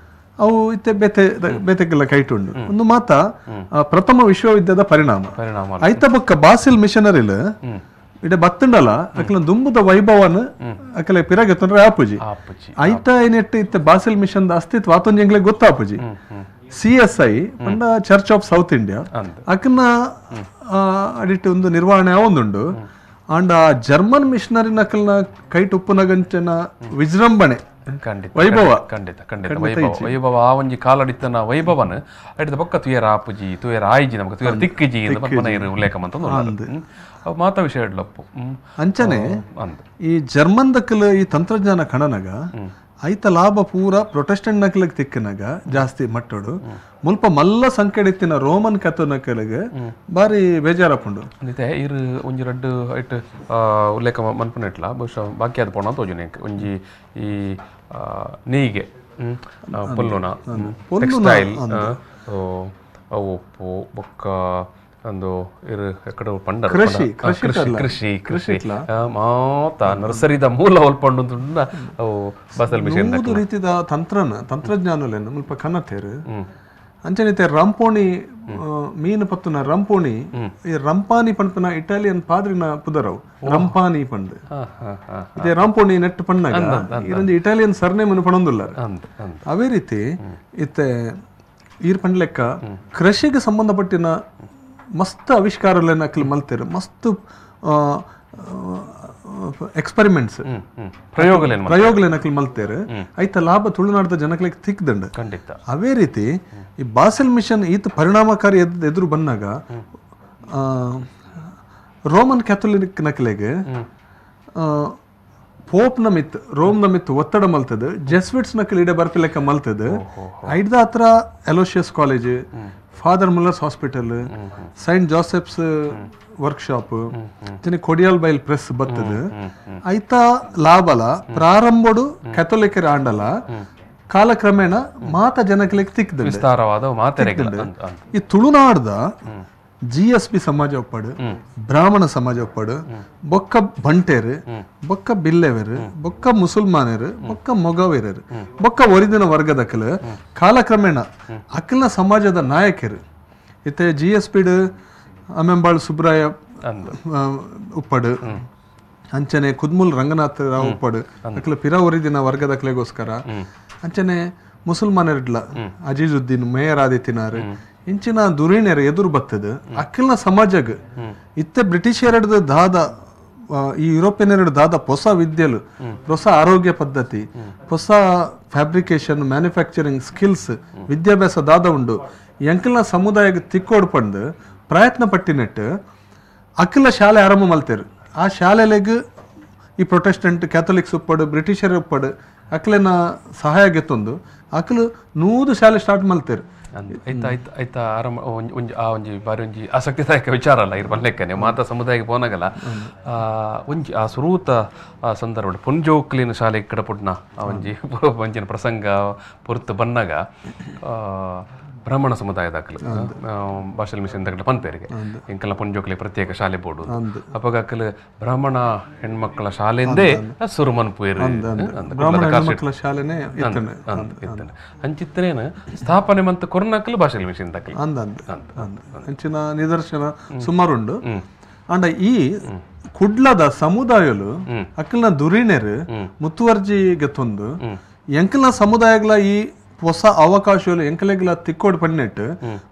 ಅವು ಇತ್ತೆ ಬೇತೆಗೆಲ್ಲ ಕೈಟ್ ಉಂಡು ಒಂದು ಮಾತ ಪ್ರಥಮ ವಿಶ್ವಯುದ್ಧದ ಪರಿಣಾಮ ಐತ ಬೊಕ್ಕ ಬಾಸಿಲ್ ಮಿಷನರಿಲ್ ಇಡೆ ಬತ್ತಂಡಲ್ಲ ಅಕಲ ದುಂಬುದ ವೈಭವನ್ ಅಕಲೆ ಪಿರಗೆತ್ತಂದ್ರೆ ಆಪುಜಿ ಐತ ಏನೆಟ್ಟು ಇತ್ತೆ ಬಾಸಿಲ್ ಮಿಷನ್ ಅಸ್ತಿತ್ವ ಆತೊಂಜೆಂಗ್ಲೆ ಗೊತ್ತಾಪುಜಿ CSI ಪಂಡ ಚರ್ಚ್ ಆಫ್ ಸೌತ್ ಇಂಡಿಯಾ ಅಕನ್ನ ಅಡಿಟ್ ಒಂದು ನಿರ್ವಹಣೆ ಅವೊಂದುಂಡು ಅಂಡ್ ಆ ಜರ್ಮನ್ ಮಿಷನರಿ ನಕಲ್ನ ಕೈಟ್ ಉಪ್ಪುನಗಂಚನ ವಿಜೃಂಭಣೆ ವೈಭವ ವೈಭವ ಆ ಒಂಜಿ ಕಾಲಡಿತ್ತನ ವೈಭವನ್ ಅಡಿದ ಪಕ್ಕ ತುಯರ ಆಪುಜಿ ತುಯರ ಆಯ್ಜಿ ನಮಕ್ ತುಯರ ತಿಕ್ಕಿಜಿ ಉಲ್ಲೇಖ ಅಂತ ಮಾತಾ ವಿಷಯ ಅಂಚನೆ ಈ ಜರ್ಮನ್ ದಕ್ಕಲ್ ಈ ತಂತ್ರಜ್ಞಾನ ಕಣನಗ ಐತ ಲಾಭ ಪೂರ ಪ್ರೊಟೆಸ್ಟೆಂಟ್ ನಕಲಿಗೆ ತಿಕ್ಕನಾಗ ಜಾಸ್ತಿ ಮಟ್ಟೋಡು ಮುಲ್ಪ ಮಲ್ಲ ಸಂಖ್ಯೆಡಿತ್ತಿನ ರೋಮನ್ ಕ್ಯಾಥೋಲಿಕ್ ಬಾರಿ ಬೇಜಾರಪ್ಪುಂಡು ಅಂದಿತ್ತೆ ಇರು ಒಂಜಿ ರಡ್ಡು ಐಟ್ ಉಲ್ಲೇಖ ಮನ್ಪುನಿಟ್ಲ ಬಹುಶಃ ಬಾಕಿ ಆದ ಪೋಣ ತೋಜುನೆ ಒಂಜಿ ಈ ನೇಯ್ಗೆ ಪೊಲ್ಲುನ ಟೆಕ್ಸ್ಟೈಲ್ ಅವು ಬೊಕ್ಕ ಒಂದು ಇರು ಎಕಡೆ ಪಂಡ ಕೃಷಿ ಮಾತ ನರ್ಸರಿದ ಮೂಲ ಹೊಲ್ಪಂಡು ಅವು ಬಾಸಲ್ ಮಿಷನ್ ರೀತಿದ ತಂತ್ರಜ್ಞಾನಲೇನು ಮುಲ್ಪ ಕನ್ನತೇರು ಅಂಚನಿತೆ ರಂಪೋಣಿ ಮೀನು ಪತ್ತುನ ರಂಪೋಣಿ ಈ ರಂಪಾನಿ ಪಂಪನ ಇಟಾಲಿಯನ್ ಪಾದ್ರಿನ ಪುದರವು ರಂಪಾನಿ ಪಂಡ್ ಇದೇ ರಂಪೋಣಿ ನೆಟ್ ಪಣ್ಣಾಗ ಇದೊಂದು ಇಟಾಲಿಯನ್ ಸರ್ನೇಮ್ ಪಣೊಂದುಲ್ಲ ಅವೇ ರೀತಿ ಇತ್ತೆ ಈರ್ ಪಂಡ್ ಲೆಕ್ಕ ಕೃಷಿಗೆ ಸಂಬಂಧಪಟ್ಟಿನ ಮಸ್ತ್ ಆವಿಷ್ಕಾರಗಳನ್ನ ಅಕ್ಲಿ ಮಲ್ತೇರು ಮಸ್ತ್ ಎಕ್ಸ್ಪೆರಿಮೆಂಟ್ಸ್ ಪ್ರಯೋಗಗಳನ್ನ ಅಕ್ಲಿ ಮಲ್ತೇರು ಐತ ಲಾಭ ತುಳುನಾಡದ ಜನಗಳಿಗೆ ತಿಕ್ದಂಡ ಅವೇ ರೀತಿ ಈ ಬಾಸೆಲ್ ಮಿಷನ್ ಈತ ಪರಿಣಾಮಕಾರಿ ಎದುರು ಬಂದಾಗ ರೋಮನ್ ಕ್ಯಾಥೋಲಿಕ್ ನಕಲೆಗೆ ಪೋಪ್ನ ಮಿತ್ ರೋಮ್ನ ಮಿತ್ ಒತ್ತಡ ಮಲ್ತದ ಜೆಸ್ವಿಟ್ಸ್ ನಕಲ್ ಇಡೆ ಬರ್ಪಿಲೆಕ್ಕ ಮಲ್ತದ ಐಡ್ದ ಹತ್ರ Aloysius college Father Muller's hospital Saint Joseph's workshop Kodialbail press ಬರ್ತದ ಐತ ಲಾಭಲ ಪ್ರಾರಂಭಡು ಕ್ಯಾಥೋಲಿಕರ ಆಂಡಲ ಕಾಲಕ್ರಮೇಣ ಮಾತ ಜನಕ್ಕೆ ತಿಕ್ಕಿದ ವಿಸ್ತಾರವಾದ ಈ ತುಳುನಾಡ್ದ GSP ಸಮಾಜ ಒಪ್ಪಡು ಬ್ರಾಹ್ಮಣ ಸಮಾಜ ಒಪ್ಪಡು ಬೊಕ್ಕ ಬಂಟೇರು ಬೊಕ್ಕ ಬಿಲ್ಲೆವೆರು ಬೊಕ್ಕ ಮುಸಲ್ಮಾನರು ಬೊಕ್ಕ ಮೊಗವೇರರು ಬೊಕ್ಕ ಒರಿದಿನ ವರ್ಗದಕ್ಕಲು ಕಾಲಕ್ರಮೇಣ ಅಕ್ಕಲ್ನ ಸಮಾಜದ ನಾಯಕರು ಇತ್ತೆ GSP ಅಮೆಂಬಾಳ್ ಸುಬ್ರಾಯ ಉಪ್ಪಡು ಅಂಚನೆ ಕುದ್ಮುಲ್ ರಂಗನಾಥ್ ರಾವ್ ಉಪ್ಪಡು ಅಕ್ಕಲ ಪಿರ ಒರಿದಿನ ವರ್ಗದಕ್ಕಲೆಗೋಸ್ಕರ ಅಂಚನೆ ಮುಸಲ್ಮಾನರಿಡ್ಲ ಅಜೀಜುದ್ದೀನ್ ಮೇಯರ್ ಆದಿತ್ತಿನಾರು ಇಂಚಿನ ದುರೀಣ್ಯರು ಎದುರು ಬರ್ತದ ಅಕ್ಕಲ್ನ ಸಮಾಜಗ್ ಇತ್ತೆ ಬ್ರಿಟಿಷ್ ದಾದ ಈ ಯುರೋಪಿಯನ್ ದಾದ ಹೊಸ ವಿದ್ಯೆಲು ಹೊಸ ಆರೋಗ್ಯ ಪದ್ಧತಿ ಹೊಸ ಫ್ಯಾಬ್ರಿಕೇಶನ್ ಮ್ಯಾನುಫ್ಯಾಕ್ಚರಿಂಗ್ ಸ್ಕಿಲ್ಸ್ ವಿದ್ಯಾಭ್ಯಾಸ ದಾದ ಉಂಡು ಎಂಕಲ್ನ ಸಮುದಾಯಕ್ಕೆ ತಿಕ್ಕೋಡ್ಪಂದು ಪ್ರಯತ್ನ ಪಟ್ಟಿನೆಟ್ಟು ಅಕ್ಕಲ ಶಾಲೆ ಆರಂಭ ಮಲ್ತೇರು ಆ ಶಾಲೆಲೆಗ್ ಈ ಪ್ರೊಟೆಸ್ಟೆಂಟ್ ಕ್ಯಾಥೋಲಿಕ್ಸ್ ಉಪ್ಪಡು ಬ್ರಿಟಿಷರ್ ಉಪ್ಪಡು ಅಕ್ಕಲಿನ ಸಹಾಯ ಗೆತ್ತೊಂದು ಅಕ್ಕಲು 100 ಶಾಲೆ ಸ್ಟಾರ್ಟ್ ಮಲ್ತೇರು ಐತ ಆರಂಭ ಆ ಒಂಜಿ ಬಾರಿ ಒಂಜಿ ಆಸಕ್ತಿದಾಯಕ ವಿಚಾರ ಅಲ್ಲ ಇರ್ ಬಲ್ಲೆಕ್ಕನೆ ಮಾತಾ ಸಮುದಾಯಕ್ಕೆ ಪೋನಾಗಲ್ಲ ಒಂಜಿ ಆ ಸುರೂತ ಸಂದರ್ಭ ಪುಂಜೋಕ್ಲಿನ ಶಾಲೆ ಇಕ್ಕಡ ಪುಟ್ನ ಆ ಒಂಜಿನ ಪ್ರಸಂಗ ಪೊರ್ತು ಬನ್ನಾಗ ಬ್ರಾಹ್ಮಣ ಸಮುದಾಯದ ಅಕ್ಕಲು ಬಾಸೆಲ್ ಮಿಷನ್ ತಗಡ ಪನ್ಪೇರಿಗೆ ಇಂಕಲ್ನ ಪುಂಜೋಕ್ಲಿ ಪ್ರತ್ಯೇಕ ಶಾಲೆ ಬೋಡು ಅಪ್ಪಾಗ ಅಕ್ಕಲು ಬ್ರಾಹ್ಮಣ ಹೆಣ್ಮಕ್ಕಳ ಶಾಲೆಂದೇ ಸುರುಮನ್ ಪುಯರು ಅಂಚಿತ್ತನೇನು ಸ್ಥಾಪನೆ ಮಂತ್ ಕೊರ್ನಕ್ಕಲು ಬಾಸೆಲ್ ಮಿಷನ್ ತಕ್ಕಲು ಅಂಚಿನ ನಿದರ್ಶನ ಸುಮಾರುಂಡು ಅಂಡ ಈ ಕುಡ್ಲದ ಸಮುದಾಯಲು ಅಕ್ಕಲ್ನ ದುರೀಣೆರು ಮುತುವರ್ಜಿ ಗೆತ್ತೊಂದು ಎಂಕಲ್ನ ಸಮುದಾಯಗಳ ಈ ಹೊಸ ಅವಕಾಶಗಳು ಎಂಕಲೆಗಳ ತಿಕ್ಕೋಡ್ ಪನ್ನೆಟ್ಟು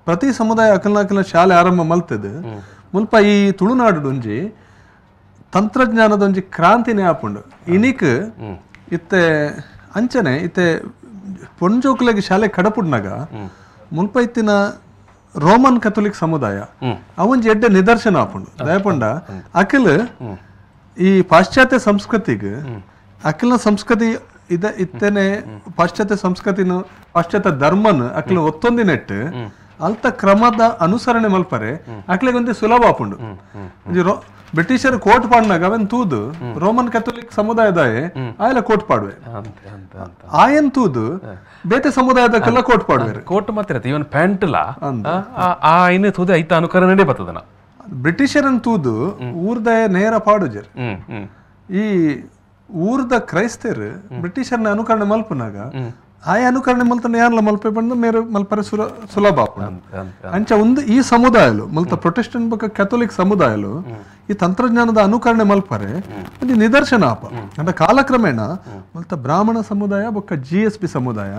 ಪ್ರತಿ ಸಮುದಾಯ ಅಕಲ್ನ ಶಾಲೆ ಆರಂಭ ಮಲ್ತದೆ ಮುಲ್ಪ ಈ ತುಳುನಾಡು ಒಂಜಿ ತಂತ್ರಜ್ಞಾನದೊಂಜಿ ಕ್ರಾಂತಿನೇ ಆಪುಂಡು ಇನಿಕ್ ಇತ್ತೆ ಅಂಚನೆ ಇತ್ತೆ ಪೊಂಜೋಕ್ಲೆಗ್ ಶಾಲೆ ಕಡಪುಡ್ನಾಗ ಮುಲ್ಪ ಇತ್ತಿನ ರೋಮನ್ ಕಥೋಲಿಕ್ ಸಮುದಾಯ ಅವೊಂಜಿ ಎಡ್ಡೆ ನಿದರ್ಶನ ಆಪುಂಡು ದಯಪಂಡ ಅಕಲ್ ಈ ಪಾಶ್ಚಾತ್ಯ ಸಂಸ್ಕೃತಿಗೆ ಅಕಲ್ನ ಸಂಸ್ಕೃತಿ ಇತ್ತೇನೆ ಪಾಶ್ಚಾತ್ಯ ಸಂಸ್ಕೃತಿನ ಪಾಶ್ಚಾತ್ಯ ಧರ್ಮನ ಅಕಲ್ ಒತ್ತೊಂದಿನೆಟ್ಟು ಅಲ್ತ ಕ್ರಮದ ಅನುಸರಣೆ ಮಲ್ಪರೆ ಅಕ್ಲೆಗೊಂದು ಸುಲಭ ಆಪುಂಡು ಬ್ರಿಟಿಷರ್ ಕೋಟ್ ಪಾಡ್ನಾಗ ಅವನ್ ತೂದು ರೋಮನ್ ಕೆಥೋಲಿಕ್ ಸಮುದಾಯದಾಯ ಆಯ್ಲ ಕೋಟ್ ಪಾಡುವೆ ಆಯನ್ ತೂದು ಬೇತೆ ಸಮುದಾಯದಕ್ಕೆಲ್ಲ ಕೋಟ್ ಪಾಡುವೆ ಕೋಟ್ ಮಾತ್ರ ಇವನ್ ಪ್ಯಾಂಟ್ಲ ಆಯ್ನ ತೂದು ಐತ ಅನುಕರಣೆ ಬರ್ತದನ ಬ್ರಿಟಿಷರನ್ ತೂದು ಊರ್ದಾಯ ನೇರ ಪಾಡುಜರ್ ಈ ಊರ್ದ ಕ್ರೈಸ್ತರು ಬ್ರಿಟಿಷರ್ನ ಅನುಕರಣೆ ಮಲ್ಪನಾಗ ಆಯ ಅನುಕರಣೆ ಮಲ್ತನ ಯಾರಲ್ಲ ಮಲ್ಪೆ ಬಂದು ಮೇರೆ ಮಲ್ಪರೆ ಸುಲಭ ಅಂಚ ಒಂದು ಈ ಸಮುದಾಯಲು ಮಲ್ತ ಪ್ರೊಟೆಸ್ಟೆಂಟ್ ಬೊಕ್ಕ ಕ್ಯಾಥೋಲಿಕ್ ಸಮುದಾಯಲು ಈ ತಂತ್ರಜ್ಞಾನದ ಅನುಕರಣೆ ಮಲ್ಪರೆ ಒಂದು ನಿದರ್ಶನ ಆಪ ಅಂದ್ರೆ ಕಾಲಕ್ರಮೇಣ ಮಲ್ತ ಬ್ರಾಹ್ಮಣ ಸಮುದಾಯ ಬೊಕ್ಕ GSB ಸಮುದಾಯ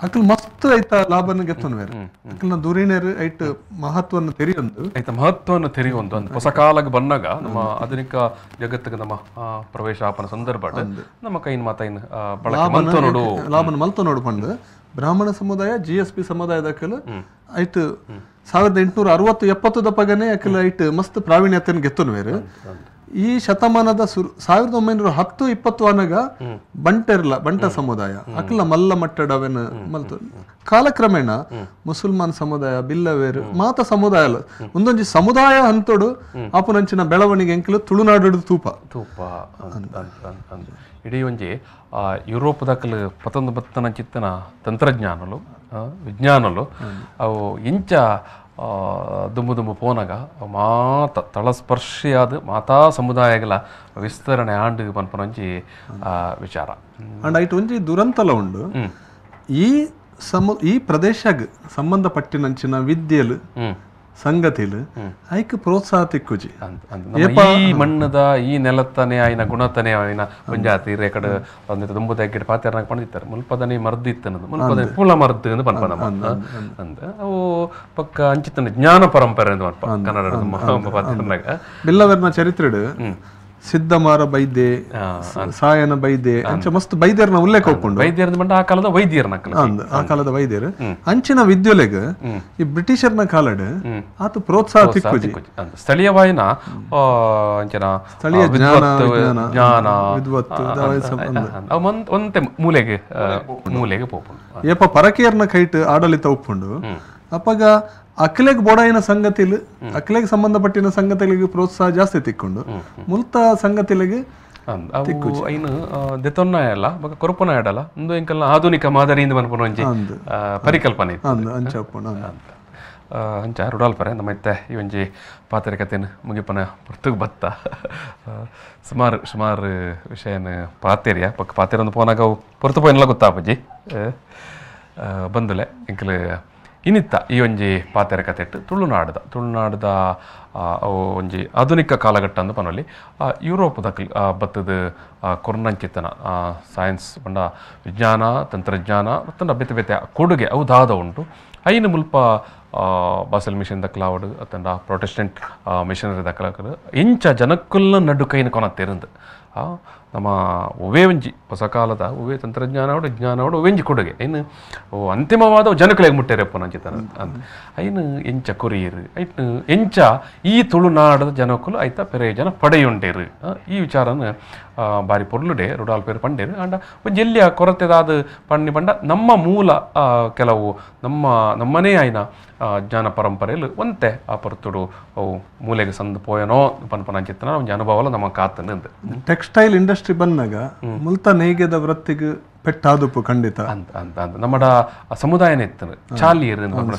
ಅಕ್ಲ್ ಮಸ್ತ್ ಐತ ಲಾಭನ ಗೆತ್ತೊನ್ವೇರು ಅಕ್ಲ್ನ ದುರಿನೇರು ಐಟ್ ಮಹತ್ವವನ್ನು ತೆರಿಯೊಂದು ಒಂದು ಹೊಸ ಕಾಲಕ್ಕೆ ಬಂದಾಗ ನಮ್ಮ ಆಧುನಿಕ ಜಗತ್ತಿಗೆ ನಮ್ಮ ಪ್ರವೇಶ ಆಪನ ಸಂದರ್ಭ ನಮ್ಮ ಕೈನ್ ಮಾತೈನ್ ಲಾಭನ ಮಲ್ತ ನೋಡ್ಕೊಂಡು ಬ್ರಾಹ್ಮಣ ಸಮುದಾಯ GSB ಸಮುದಾಯದಕ್ಕಲು ಐಟ್ 1860-70 ದಪ್ಪಗನೆ ಯಾಕಲ್ಲ ಐಟ್ ಮಸ್ತ್ ಪ್ರಾವೀಣ್ಯತೆಯನ್ನು ಗೆತ್ತೊನ್ವೇರು ಈ ಶತಮಾನದ 1910-20 ಅನಗ ಬಂಟ ಸಮುದಾಯ ಅಕಲ ಮಲ್ಲ ಮಟ್ಟಡವೆನ ಮಲ್ತು ಕಾಲಕ್ರಮೇಣ ಮುಸಲ್ಮಾನ್ ಸಮುದಾಯ ಬಿಲ್ಲವೇರು ಮಾತ ಸಮುದಾಯ ಒಂದೊಂಜಿ ಸಮುದಾಯ ಹಂತೋಡು ಆಪುನಂಚಿನ ಬೆಳವಣಿಗೆ ಎಂಕಲು ತುಳುನಾಡು ತೂಪ ಇಡೀ ಒಂಜಿ ಯುರೋಪ್ ದಾಖಲು 19 ತಂತ್ರಜ್ಞಾನಲು ವಿಜ್ಞಾನಲು ಅವು ಇಂಚ ದುಂಬು ಪೋನಾಗ ಮಾತ ತಳಸ್ಪರ್ಶಿಯಾದ ಮಾತಾ ಸಮುದಾಯಗಳ ವಿಸ್ತರಣೆ ಆಂಡು ಪನ್ಪನೊಂಜಿ ವಿಚಾರ ಅಂಡ್ ಐಟ್ ಒಂಜಿ ದುರಂತಲ ಉಂಡು ಈ ಪ್ರದೇಶಗ್ ಸಂಬಂಧಪಟ್ಟಿನಂಚಿನ ವಿದ್ಯೆಲು ಸಂಗತಿಲು ಐಕ್ ಪ್ರೋತ್ಸಾಹ ತಿಕ್ಕುಜಿ ಈ ಮಣ್ಣದ ಈ ನೆಲತ್ತನೆ ಆಯ್ನ ಗುಣತನೆ ಆಯ್ನ ಪಂಜಾತಿ ರೇಕಡೆ ಒಂದಿತ್ತು ದುಂಬುದ ಎಗ್ಗೆಡ್ ಪಾತ್ಯಾರನಾಗ ಪಂಡಿತ್ತಾರೆ ಮುಲ್ಪದನೆ ಮರ್ದಿತ್ತನದು ಮುಲ್ಪದನೆ ಪೂಲ ಮರ್ದು ಎಂದು ಪನ್ಪನ ಅಂದ ಅವು ಪಕ್ಕ ಅಂಚಿತ್ತನೆ ಜ್ಞಾನ ಪರಂಪರೆ ಎಂದು ಪನ್ಪ ಕನ್ನಡದ ಪಾತ್ಯಾರನಾಗ ಬಿಲ್ಲವರ್ನ ಚರಿತ್ರೆಡು ಸಿದ್ಧಮಾರ ಬೈದೆ ಸಾಯನ ಬೈದೆ ಅಂಚ ಮಸ್ತ್ ಬೈದ್ಯರ್ನ ಉಲ್ಲೇಖ ಒಪ್ಪುಂಡು ವೈದ್ಯರ ಬಂಡ ಆ ಕಾಲದ ವೈದ್ಯರ್ನ ಆ ಕಾಲದ ವೈದ್ಯರು ಅಂಚಿನ ವಿದ್ಯುಲೆಗ್ ಈ ಬ್ರಿಟಿಷರ್ನ ಕಾಲಡ್ ಆತ ಪ್ರೋತ್ಸಾಹ ತಿಕ್ಕುಜಿ ಸ್ಥಳೀಯವಾಯಿನ ಅಂಚನ ಸ್ಥಳೀಯ ಜ್ಞಾನ ವಿದ್ವತ್ತು ಒಂತೆ ಮೂಲೆಗೆ ಪೋಪುಂಡು ಏಪ ಪರಕೇರ್ನ ಕೈಟ್ ಆಡಳಿತ ಒಪ್ಪುಂಡು ಅಪ್ಪಗ ಅಕ್ಲೆಗ್ ಬೋಡಾಯಿನ ಸಂಗತಿಲು ಅಕ್ಲೆಗ್ ಸಂಬಂಧಪಟ್ಟಿನ ಸಂಗತಿಗಳಿಗೆ ಪ್ರೋತ್ಸಾಹ ಜಾಸ್ತಿ ತಿಕ್ಕೊಂಡು ಮುಲ್ತ ಸಂಗತಿಲಿಗೆ ಐನು ದೆತೊನ್ನ ಎಲ್ಲ ಬೊಕ ಕೊರಪುನ ಆಡಲ್ಲ ಒಂದು ಎಂಕಲ್ನ ಆಧುನಿಕ ಮಾದರಿಯಿಂದ ಮನ್ಪುನ ಒಂಜಿ ಪರಿಕಲ್ಪನೆ ಅಂಚ ರುಡಾಲ್ಪರೆ ನಮ್ಮ ಇತ್ತೆ ಈ ಒಂಜಿ ಪಾತ್ರೆ ಕಥೆನ ಮುಗಿಪನ ಪುರ್ತುಗ್ ಬತ್ತ ಸುಮಾರು ವಿಷಯನ ಪಾತೆರಿಯ ಪಕ್ಕ ಪಾತೆರ ಒಂದು ಪೋನಾಗ ಅವು ಪೊರ್ತು ಪೋಯಿನಲ್ಲ ಗೊತ್ತಾಪಜ್ಜಿ ಬಂದುಲೆ ಎಂಕಲ್ ಇನ್ನಿತ್ತ ಈ ಒಂಜಿ ಪಾತೆರ ಕಥೆಟ್ಟು ತುಳುನಾಡದ ಒಂಜಿ ಆಧುನಿಕ ಕಾಲಘಟ್ಟ ಅಂದು ಪನೊಲಿ ಯುರೋಪ್ ದಕ್ಕಲ್ ಬತ್ತದ ಕೊರ್ನಂಚಿತ್ತನ ಸೈನ್ಸ್ ಪಂಡ ವಿಜ್ಞಾನ ತಂತ್ರಜ್ಞಾನ ಮತ್ತು ಬೇತೆ ಬೇತೆ ಕೊಡುಗೆ ಅವು ದಾದ ಉಂಟು ಐನು ಮುಲ್ಪ ಬಾಸಲ್ ಮಿಷನ್ ದಕ್ಕಲಾವಡು ಅತ್ತಂಡ ಪ್ರೊಟೆಸ್ಟೆಂಟ್ ಮಿಷನರಿ ದಕ್ಕಲ ಇಂಚ ಜನಕ್ಕುಲ್ಲ ನಡುಕೈನ ಕೊನತ್ತೇರಂದು ನಮ್ಮ ಒವೇ ಒಂಜಿ ಹೊಸ ಕಾಲದ ಒವೇ ತಂತ್ರಜ್ಞಾನವಡು ವಿಜ್ಞಾನವಡು ಒವೆಂಜಿ ಕೊಡುಗೆ ಐನು ಅಂತಿಮವಾದ ಜನಗಳಿಗೆ ಮುಟ್ಟೇರಪ್ಪ ನಂಚಿತ ಐನು ಎಂಚ ಕೊರಿಯರು ಐಟ್ ಎಂಚ ಈ ತುಳುನಾಡದ ಜನಕ್ಕಲು ಐತ ಪ್ರಯೋಜನ ಪಡೆಯುಂಡೇರು ಈ ವಿಚಾರನ ಬಾರಿ ಪೊರ್ಲುಡೆ ರುಡಾಲ್ಪೇರು ಪಂಡೇರು ಅಂಡ ಒಂಜಿ ಎಲ್ಲಿಯ ಕೊರತೆದಾದ ಪಣ್ಣಿ ಪಂಡ ನಮ್ಮ ಮೂಲ ಕೆಲವು ನಮ್ಮನೇ ಆಯ್ನ ಜ್ಞಾನ ಪರಂಪರೆಯಲ್ಲಿ ಒಂತೆ ಆ ಪೊರ್ತುಡು ಅವು ಮೂಲೆಗೆ ಸಂದು ಪೋಯನೋ ಪನ್ಪನಂಚಿತ್ತನ ಒಂಜಿ ಅನುಭವ ನಮ್ಮ ಕಾತನ ಟೆಕ್ಸ್ಟೈಲ್ ಇಂಡಸ್ಟ್ರಿ ಬಂದಾಗ ಮುಲ್ತ ನೇಯ್ಗೆದ ವೃತ್ತಿಗೆ ಪೆಟ್ಟಾದುಪ್ಪು ಖಂಡಿತ ಅಂತ ನಮ್ಮಡ ಸಮುದಾಯನೇ ಇತ್ತು ಚಾಲಿಯರು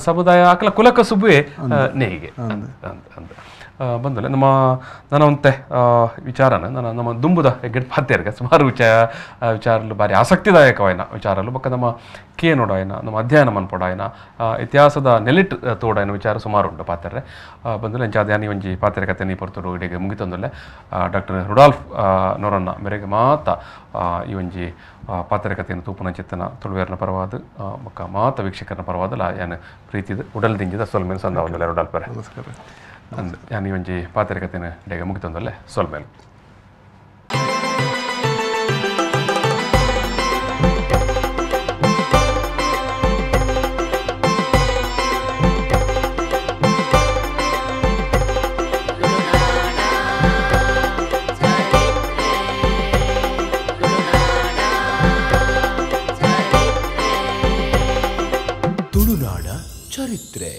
ಸಮುದಾಯ ಅಕಲ ಕುಲಕಸುಬೇ ನೇಯ್ಗೆ ಅಂತ ಬಂದಲೆ ನನ್ನ ಒಂತೆ ವಿಚಾರನ ನಮ್ಮ ದುಂಬುದ ಗೆಡ್ ಪಾತ್ಯರ್ಗೆ ಸುಮಾರು ವಿಚಾರಲು ಭಾರಿ ಆಸಕ್ತಿದಾಯಕವಾಯಿನ ವಿಚಾರಲು ಬೊಕ್ಕ ನಮ್ಮ ನೋಡಾಯಿನ ನಮ್ಮ ಅಧ್ಯಯನ ಮನ್ಪೊಡಾಯಿನ ಇತಿಹಾಸದ ನೆಲಿಟ್ ತೋಡಾಯಿನ ವಿಚಾರ ಸುಮಾರು ಉಂಟು ಪಾತ್ರೆ ಬಂದಲೆ ಎಂಚಾದ್ಯಾನಿ ಒಂಜಿ ಪಾತ್ರೆ ಕತೆ ನೀ ಪೊರ್ತುಡು ಇಡೆಗೆ ಮುಗಿತಂದಲೆ ಡಾಕ್ಟರ್ ರುಡಾಲ್ಫ್ ನೋರನ್ನ ಮೇರೆಗೆ ಮಾತ ಈ ಒಂಜಿ ಒಂಜಿ ಪಾತ್ರಕತೆಯನ್ನು ತೂಪುನಂಚಿತ್ತನ ತುಳುವೇರ್ನ ಪರವಾದ ಬೊಕ್ಕ ಮಾತ ವೀಕ್ಷಕರನ ಪರವಾದಲ ಯಾನ್ ಪ್ರೀತಿದ ಉಡಲ್ ದಿಂಜಿದ ಸೊಲ್ಮೇಲೆ ಸಂದ ಒಂದಲ್ಲ ರುಡಾಲ್ಪರೆ ನಮಸ್ಕಾರ ಅಂದ್ ಯಾನ್ ಈ ಒಂಜಿ ಪಾತ್ರಕತೆನ ಡೇಗ ಮುಗಿತೊಂದಲ್ಲೇ ಸೊಲ್ಮೇಲೆ ತುಳುನಾಡ ಚರಿತ್ರೆ.